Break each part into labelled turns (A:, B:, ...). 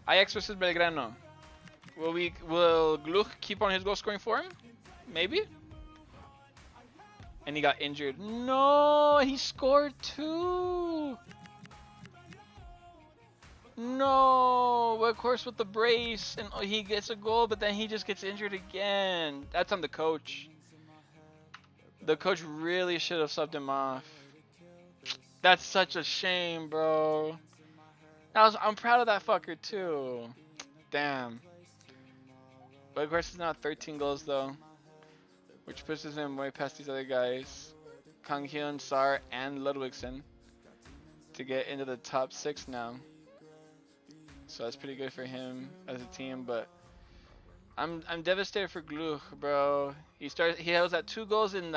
A: Ajax versus Belgrano. Will Gluck keep on his goal scoring form? Maybe. And he got injured. No, he scored 2. No, of course with the brace, and he gets a goal, but then he just gets injured again. That's on the coach. The coach really should have subbed him off. That's such a shame, bro. I'm proud of that fucker too. Damn. But of course he's now 13 goals though, which pushes him way past these other guys, Kang Hyun, Sar, and Ludwigsen, to get into the top 6 now. So that's pretty good for him as a team, but I'm devastated for Gluck, bro. He was at 2 goals and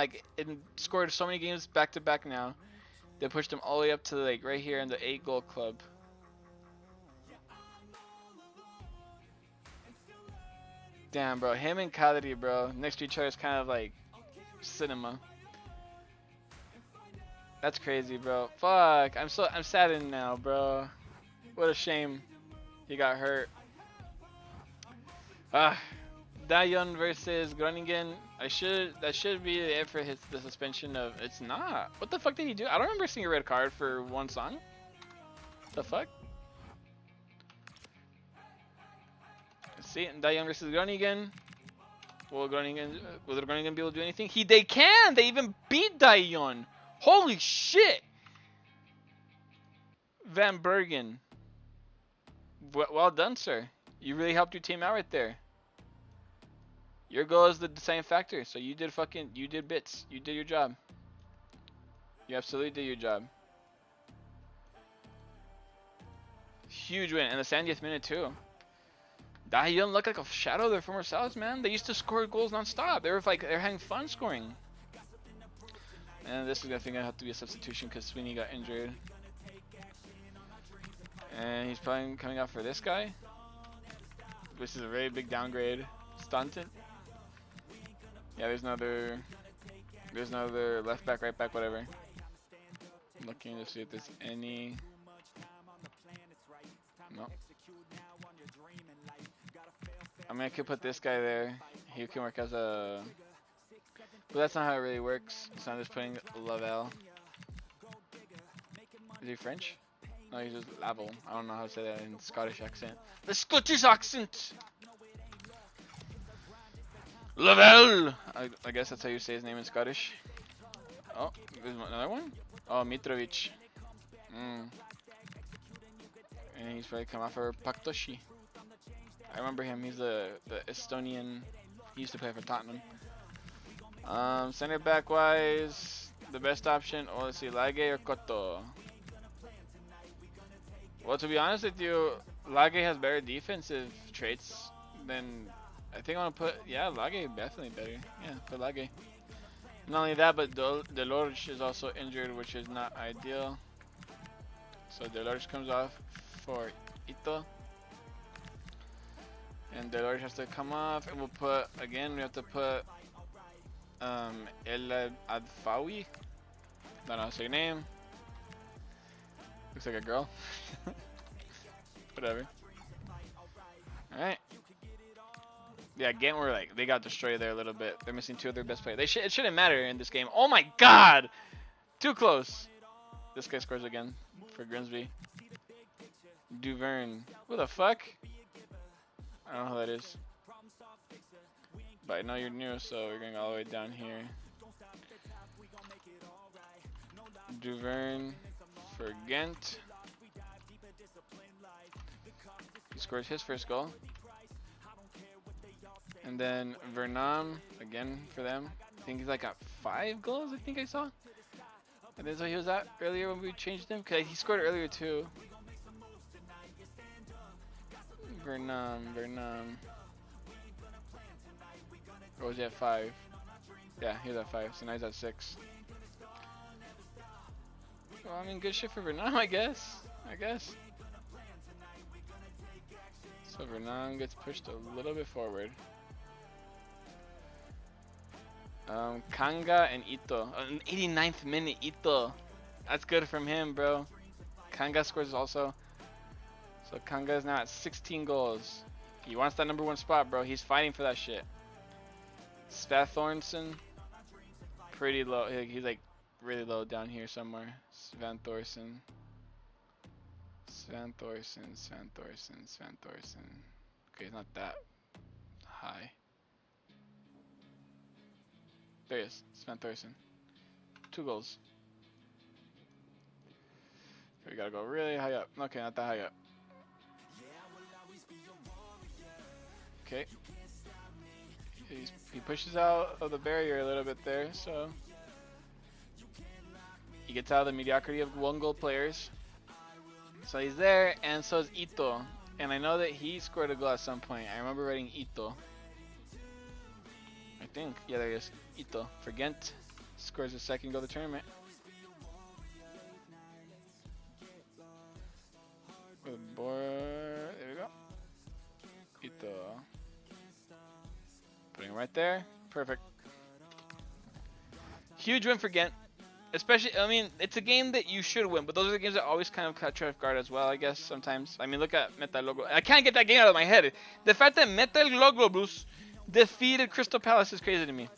A: scored so many games back to back now. They pushed him all the way up to like right here in the 8-goal club. Damn, bro. Him and Kadri, bro, next to each other is kind of like cinema. That's crazy, bro. Fuck. I'm saddened now, bro. What a shame. He got hurt. Dayon versus Groningen. That should be it for the suspension of. It's not. What the fuck did he do? I don't remember seeing a red card for one song. The fuck? Let's see. Dayon versus Groningen. Will the Groningen be able to do anything? They can. They even beat Dayon. Holy shit. Van Bergen. Well done, sir. You really helped your team out right there. Your goal is the deciding factor, so you did bits. You did your job. You absolutely did your job. Huge win, and the 70th minute too. Dahyun looked like a shadow of their former selves, man. They used to score goals non-stop. They're having fun scoring. And this is gonna have to be a substitution because Sweeney got injured. And he's probably coming out for this guy, which is a very big downgrade. Staunton. Yeah, there's another left back, right back, whatever. I'm looking to see if there's any. No. I mean, I could put this guy there. He can work as a. But that's not how it really works. It's not just putting Lavelle. Is he French? No, he's just Lavel. I don't know how to say that in Scottish accent. The Scottish accent! Lavelle! I guess that's how you say his name in Scottish. Oh, there's another one? Oh, Mitrovic. And he's probably come out for Paktoshi. I remember him. He's the Estonian. He used to play for Tottenham. Center back wise, the best option. Oh, let's see, Lage or Koto. Well, to be honest with you, Lage has better defensive traits than. I think I want to put. Yeah, Lage definitely better. Yeah, put Lage. Not only that, but Delorge is also injured, which is not ideal. So Delorge comes off for Ito. And Delorge has to come off, and we'll put, again, we have to put El Adfawi. Don't know how to say your name. Looks like a girl. Whatever. Alright. Yeah, again, we're like, they got destroyed there a little bit. They're missing 2 of their best players. It shouldn't matter in this game. Oh my god! Too close. This guy scores again for Grimsby. Duverne. Who the fuck? I don't know who that is. But I know you're new, so we're going all the way down here. Duverne for Ghent. He scores his first goal. And then Vernam, again for them. I think he's like got 5 goals, I think I saw. And that's what he was at earlier when we changed him. Cause he scored earlier too. Vernam. Or was he at 5? Yeah, he was at 5, so now he's at 6. Well, I mean, good shit for Vernam, I guess. So Vernam gets pushed a little bit forward. Kanga and Ito. An 89th minute Ito. That's good from him, bro. Kanga scores also. So Kanga is now at 16 goals. He wants that #1 spot, bro. He's fighting for that shit. Sven Thorson, pretty low. He's like really low down here somewhere. Sven Thorson. Sven Thorson, Sven Thorson, Sven Thorson. Okay, he's not that high. There he is, Sven Thorson. 2 goals. Okay, we gotta go really high up. Okay, not that high up. Okay. He pushes out of the barrier a little bit there, so he gets out of the mediocrity of 1-goal players. So he's there, and so is Ito. And I know that he scored a goal at some point. I remember writing Ito. I think. Yeah, there he is. Ito for Ghent. Scores his 2nd goal of the tournament. With a board. There we go. Ito. Putting him right there. Perfect. Huge win for Ghent. Especially, I mean, it's a game that you should win, but those are the games that always kind of catch you off guard as well, I guess, sometimes. I mean, look at Metaloglu. I can't get that game out of my head. The fact that Metaloglu defeated Crystal Palace is crazy to me.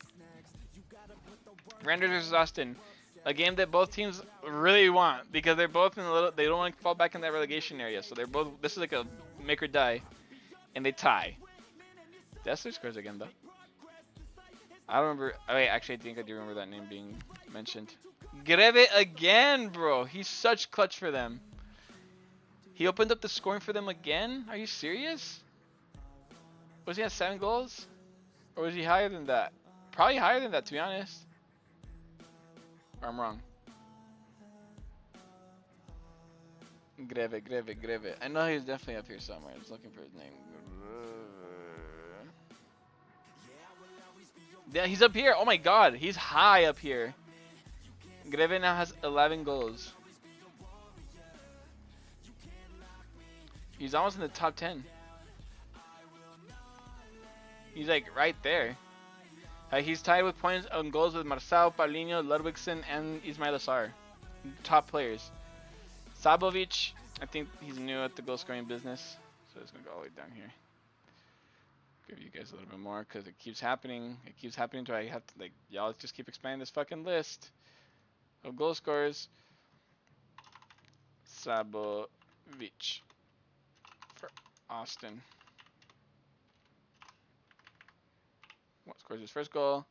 A: Randers versus Austin. A game that both teams really want, because they're both in a little, they don't want to fall back in that relegation area, so they're both, this is like a make or die, and they tie. Dessler scores again, though. I don't remember, oh wait, actually I think I do remember that name being mentioned. Greve again, bro. He's such clutch for them. He opened up the scoring for them again? Are you serious? Was he at 7 goals? Or was he higher than that? Probably higher than that, to be honest. Or I'm wrong. Greve. I know he's definitely up here somewhere. I was looking for his name. Yeah, he's up here. Oh my god. He's high up here. Greve now has 11 goals. He's almost in the top 10. He's like right there. He's tied with points on goals with Marcel, Paulinho, Ludwigsen, and Ismail Assar. Top players. Sabovic, I think he's new at the goal scoring business. So it's going to go all the way down here. Give you guys a little bit more because it keeps happening. It keeps happening to I have to, like, y'all just keep expanding this fucking list of goal scorers. Sabovic for Austin. What scores his first goal?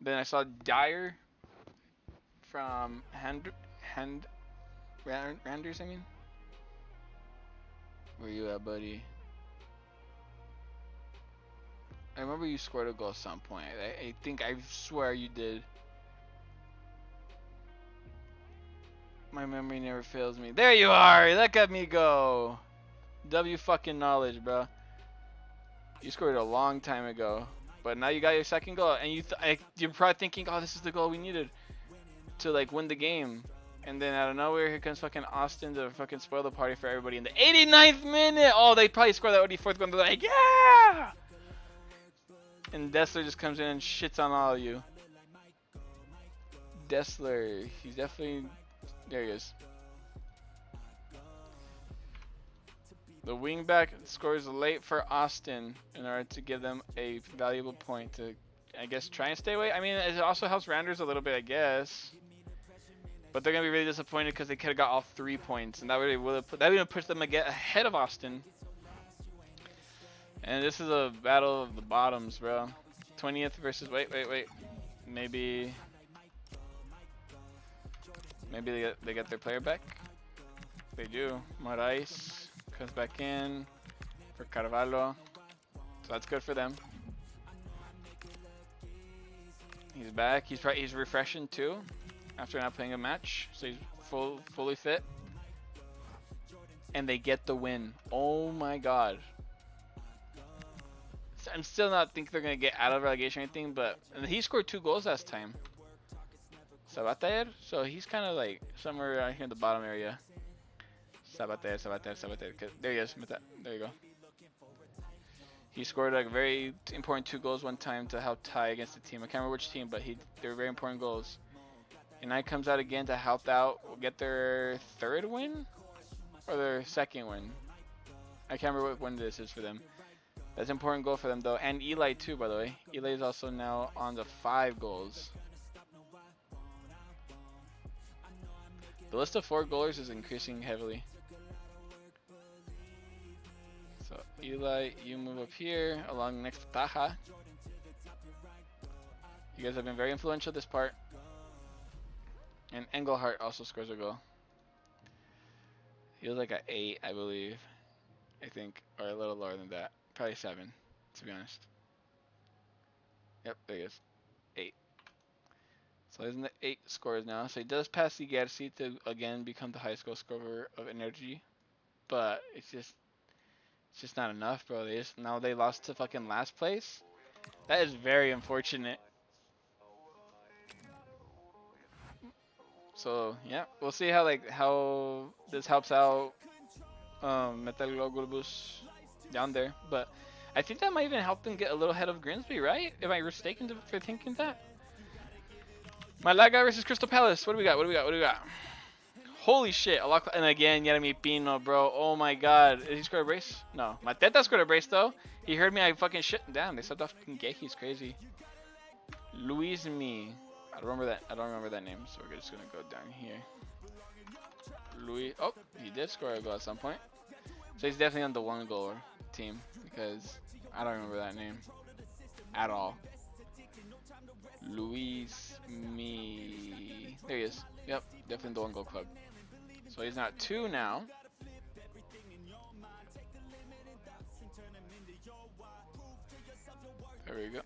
A: Then I saw Dyer from Randers, I mean. Where you at, buddy? I remember you scored a goal at some point. I think, I swear you did. My memory never fails me. There you are! Look at me go! W fucking knowledge, bro. You scored a long time ago. But now you got your 2nd goal, and you're probably thinking, oh, this is the goal we needed to, like, win the game. And then out of nowhere, here comes fucking Austin to fucking spoil the party for everybody in the 89th minute! Oh, they probably scored that 84th goal, and they're like, yeah! And Dessler just comes in and shits on all of you. Dessler, he's definitely, there he is. The wingback scores late for Austin in order to give them a valuable point to, I guess, try and stay away. I mean, it also helps Randers a little bit, I guess. But they're going to be really disappointed because they could have got all 3 points. And that would have pushed them ahead of Austin. And this is a battle of the bottoms, bro. 20th versus, wait. Maybe they get their player back. They do. Morais comes back in for Carvalho, so that's good for them. He's back. He's refreshing too after not playing a match, so he's fully fit. And they get the win. Oh my god. I'm still not think they're gonna get out of relegation or anything, but he scored 2 goals last time. Sabater, so he's kind of like somewhere around here in the bottom area. Sabater. There he is. There you go. He scored like very important 2 goals one time to help tie against the team. I can't remember which team, but they were very important goals. And now he comes out again to help out, get their 3rd win or their 2nd win. I can't remember when this is for them. That's an important goal for them though, and Eli too, by the way. Eli is also now on the 5 goals. The list of 4 goalers is increasing heavily. So Eli, you move up here along next to Taha. You guys have been very influential this part. And Engelhart also scores a goal. He was like an 8, I believe. I think, or a little lower than that. Probably 7, to be honest. Yep, there he is. 8. So he's in the 8 scores now. So he does pass Igersi to again become the highest goal scorer of Energy. But it's just not enough, bro. Now they lost to fucking last place. That is very unfortunate. So yeah, we'll see how this helps out Metalurgos down there. But I think that might even help them get a little ahead of Grimsby, right? Am I mistaken for thinking that? Malaga versus Crystal Palace. What do we got? What do we got? What do we got? Holy shit. And again, Yeremy Pino, bro. Oh my god. Did he score a brace? No. Mateta scored a brace, though. He heard me. I fucking shit. Damn, they subbed off He's crazy. Luismi. I don't remember that name, so we're just going to go down here. Oh, he did score a goal at some point. So he's definitely on the 1 goal team because I don't remember that name at all. Luis Me. There he is. Yep, definitely the 1 goal club. So he's not 2 now. There we go.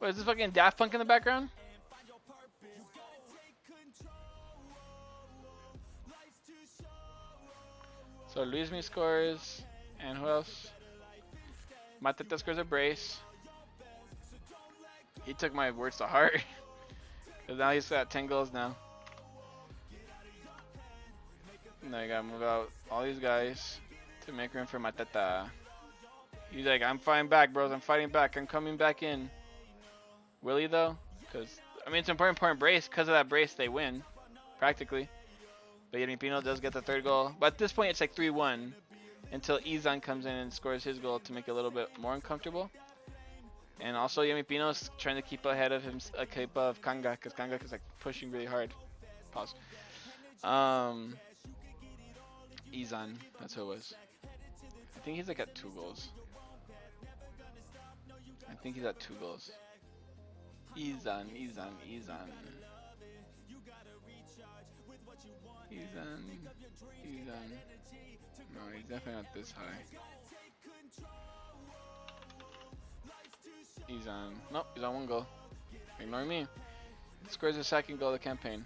A: Wait, is this fucking Daft Punk in the background? So Luis Me scores. And who else? Mateta scores a brace. He took my words to heart. Because now he's got 10 goals now. Now you gotta move out all these guys to make room for Mateta. He's like, I'm fighting back, bros. I'm fighting back. I'm coming back in. Will he, though? Because, I mean, it's an important brace. Because of that brace, they win. Practically. But Yeremy Pino does get the 3rd goal. But at this point, it's like 3-1. Until Izan comes in and scores his goal to make it a little bit more uncomfortable. And also, Yeremy Pino's trying to keep ahead of him, keep of Kanga, because Kanga is like pushing really hard. Pause. Izan, that's who it was. I think he's like at 2 goals. I think he's at 2 goals. Izan. No, he's definitely not this high. Nope, he's on 1 goal. Ignore me. Scores his 2nd goal of the campaign.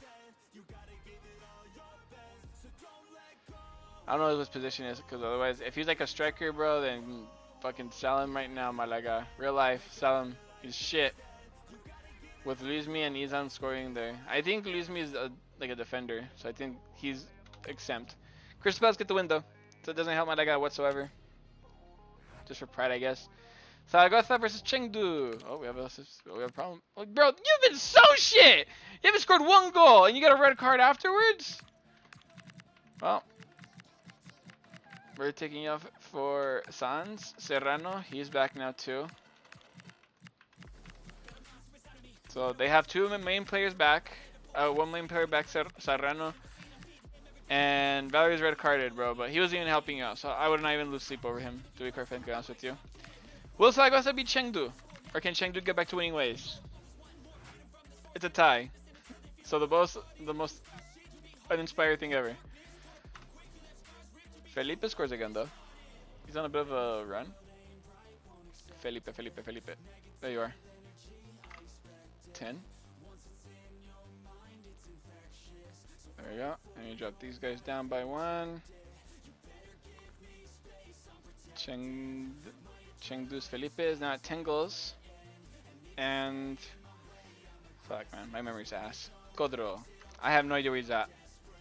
A: I don't know what his position is, because otherwise, if he's like a striker, bro, then fucking sell him right now, Malaga. Real life, sell him. He's shit. With Luismi and Izan scoring there. I think Luismi is like a defender, so I think he's exempt. Crystal Palace get the win, though, so it doesn't help Malaga whatsoever. Just for pride, I guess. Zaragoza versus Chengdu. Oh, we have a problem. Oh, bro, you've been so shit! You haven't scored 1 goal, and you got a red card afterwards? Well, we're taking off for Sanz. Serrano, he's back now too. So they have 2 main players back. 1 main player back, Serrano. And Valerie's red carded, bro, but he wasn't even helping you out, so I would not even lose sleep over him, to be perfectly honest with you. Will Zaragoza beat Chengdu? Or can Chengdu get back to winning ways? It's a tie. So the most uninspired thing ever. Felipe scores again, though. He's on a bit of a run. Felipe. There you are. 10. There we go. And you drop these guys down by 1. Chengdu's Felipe is now at 10 goals. And fuck, man, my memory's ass. Codro. I have no idea where he's at.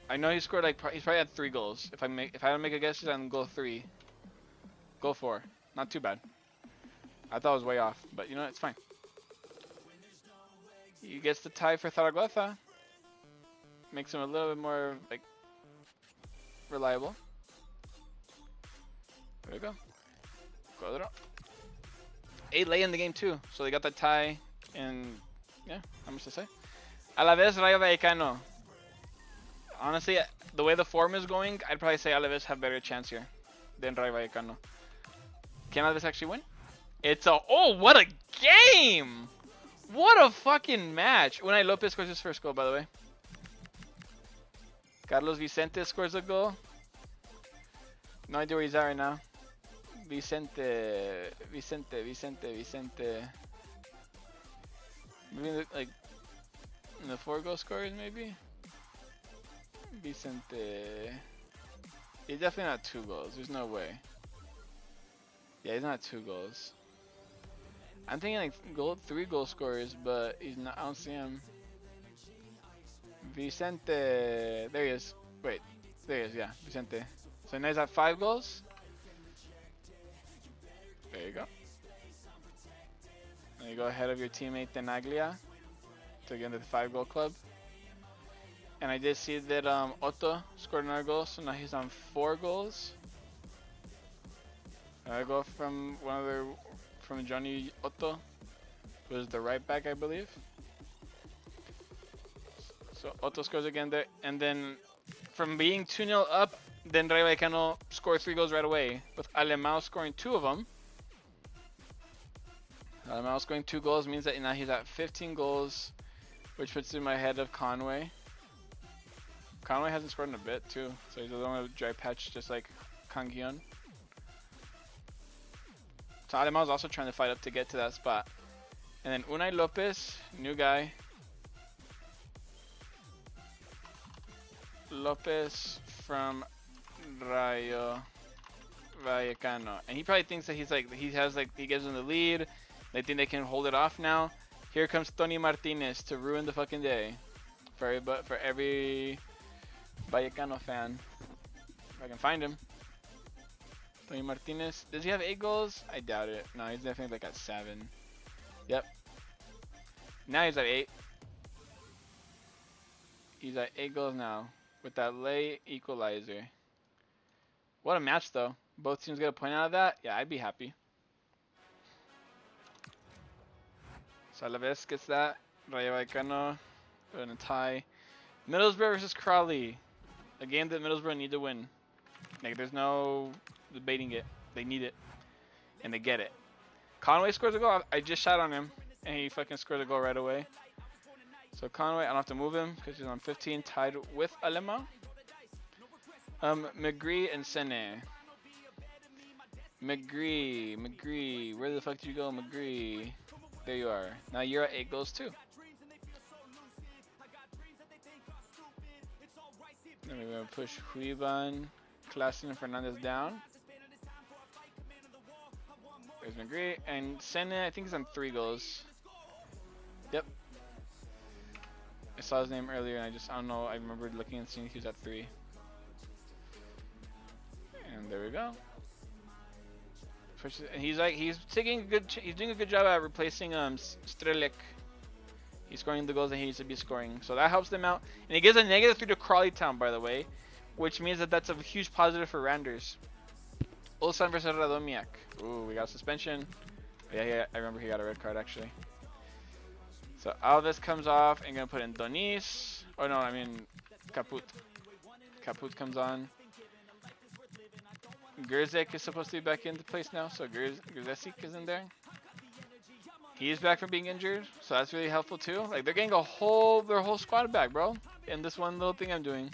A: I know he scored like he's probably at 3 goals. If I don't make a guess, he's on goal 3. Goal 4. Not too bad. I thought it was way off, but you know, it's fine. He gets the tie for Zaragoza. Makes him a little bit more like reliable. There we go. Cuadro. 8 late in the game too, so they got the tie, and yeah, not much to say. Alaves Rayo Vallecano. Honestly, the way the form is going, I'd probably say Alaves have better chance here than Rayo Vallecano. Can Alaves actually win? It's a what a game! What a fucking match! Unai Lopez scores his first goal, by the way. Carlos Vicente scores a goal. No idea where he's at right now. Vicente. Maybe like in the 4 goal scorers, maybe. Vicente. He's definitely not 2 goals. There's no way. Yeah, he's not 2 goals. I'm thinking like 3 goal scorers, but he's not. I don't see him. Vicente. There he is. Wait. There he is. Yeah, Vicente. So now he's at 5 goals. There you go. And you go ahead of your teammate Tenaglia to get into the 5 goal club. And I did see that Otto scored another goal, so now he's on 4 goals. Another goal from from Johnny Otto, who is the right back, I believe. So Otto scores again there, and then from being 2-0 up, then Rayo Vallecano scored 3 goals right away, with Alemão scoring 2 of them. Alemão scoring 2 goals means that now he's at 15 goals, which puts him ahead of Conway. Conway hasn't scored in a bit too, so he's a little dry patch, just like Kangion. So Alemão's also trying to fight up to get to that spot. And then Unai Lopez, new guy. Lopez from Rayo Vallecano, and he probably thinks that he gives them the lead. They think they can hold it off now. Here comes Tony Martinez to ruin the fucking day for every Vallecano fan. If I can find him. Tony Martinez. Does he have 8 goals? I doubt it. No, he's definitely like at 7. Yep. Now he's at 8. He's at 8 goals now with that late equalizer. What a match though. Both teams get a point out of that. Yeah, I'd be happy. So Alaves gets that. Rayo Vallecano in a tie. Middlesbrough versus Crawley. A game that Middlesbrough need to win. Like, there's no debating it. They need it. And they get it. Conway scores a goal. I just shot on him. And he fucking scores a goal right away. So Conway, I don't have to move him because he's on 15, tied with Alemão. McGree and Sene. McGree. Where the fuck did you go, McGree? There you are. Now you're at 8 goals too. Then we're going to push Huiban, Klassen, and Fernandez down. There's McGree. And Sene, I think he's on 3 goals. Yep. I saw his name earlier and I don't know, I remember looking and seeing he was at 3. And there we go. And he's doing a good job at replacing Strelec. He's scoring the goals that he needs to be scoring, so that helps them out. And he gives a -3 to Crawley Town, by the way, which means that that's a huge positive for Randers. Ulsan versus Radomiak. Ooh, we got a suspension. Yeah, I remember he got a red card actually. So Alves comes off and gonna put in Donis. Oh no, I mean Caput. Caput comes on. Gerzek is supposed to be back into place now, so Gerzesik is in there. He's back from being injured, so that's really helpful too. Like, they're getting their whole squad back, bro, in this one little thing I'm doing.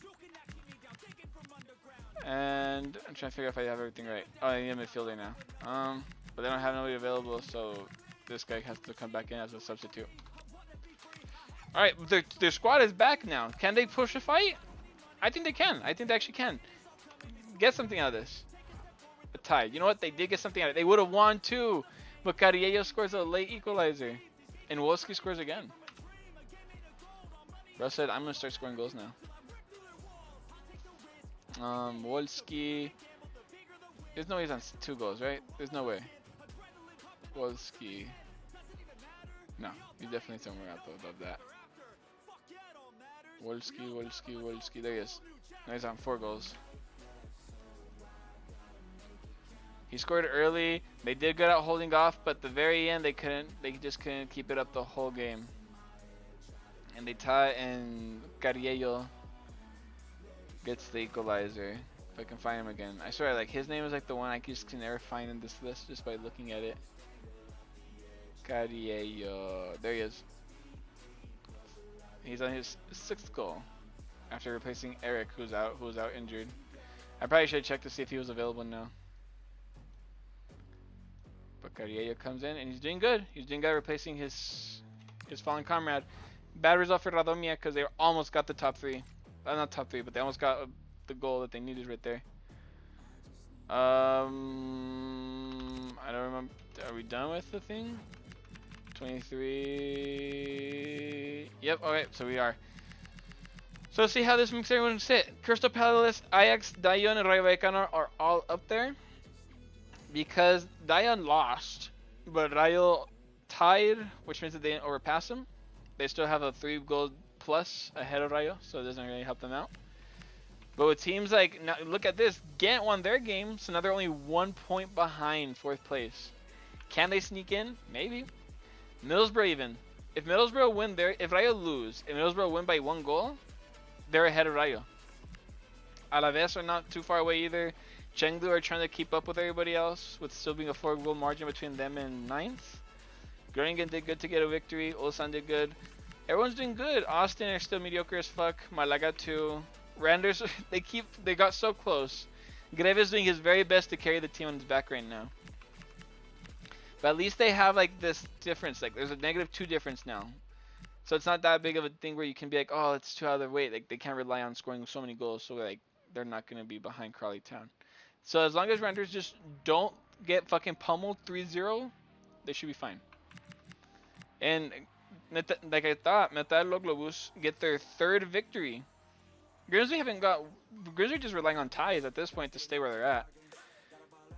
A: And I'm trying to figure out if I have everything right. Oh, I need a midfielder now. But they don't have nobody available, so this guy has to come back in as a substitute. All right, their squad is back now. Can they push a fight? I think they can. I think they actually can get something out of this. A tie. You know what? They did get something out of it. They would have won too, but Carrillo scores a late equalizer, and Wolski scores again. Bro said, I'm gonna start scoring goals now. Wolski. There's no way he's on 2 goals, right? There's no way. Wolski. No, he's definitely somewhere out above that. Wolski. There he is. Now he's on 4 goals. He scored early. They did good at holding off, but the very end they couldn't. They just couldn't keep it up the whole game. And they tie, and Carriello gets the equalizer. If I can find him again, I swear, like his name is like the one I just can never find in this list just by looking at it. Carriello, there he is. He's on his 6th goal after replacing Eric, who was out injured. I probably should check to see if he was available now. But Carriello comes in and he's doing good. He's doing good, replacing his fallen comrade. Bad result for Radomia because they almost got the top 3. Not top 3, but they almost got the goal that they needed right there. I don't remember. Are we done with the thing? 23. Yep. Okay. So we are. So let's see how this makes everyone sit. Crystal Palace, Ajax, Dayon, and Rayo Vallecano are all up there because Dayon lost, but Rayo tied, which means that they didn't overpass them. They still have a 3-goal plus ahead of Rayo, so it doesn't really help them out. But with teams like, now look at this, Ghent won their game, so now they're only 1 point behind 4th place. Can they sneak in? Maybe. Middlesbrough even. If Middlesbrough win if Rayo lose, if Middlesbrough win by 1 goal, they're ahead of Rayo. Alaves are not too far away either. Chengdu are trying to keep up with everybody else, with still being a 4-goal margin between them and 9th. Groningen did good to get a victory. Ulsan did good. Everyone's doing good. Austin are still mediocre as fuck. Malaga too. Randers, they got so close. Greve is doing his very best to carry the team on his back right now. But at least they have like this difference. Like there's a -2 difference now. So it's not that big of a thing where you can be like, oh, it's too out of their weight. Like they can't rely on scoring so many goals, so like they're not gonna be behind Crawley Town. So as long as Randers just don't get fucking pummeled 3-0, they should be fine. And like I thought, Metal Globus get their 3rd victory. Grimsby just relying on ties at this point to stay where they're at.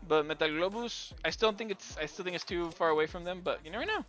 A: But Metal Globus, I still think it's too far away from them, but you never know.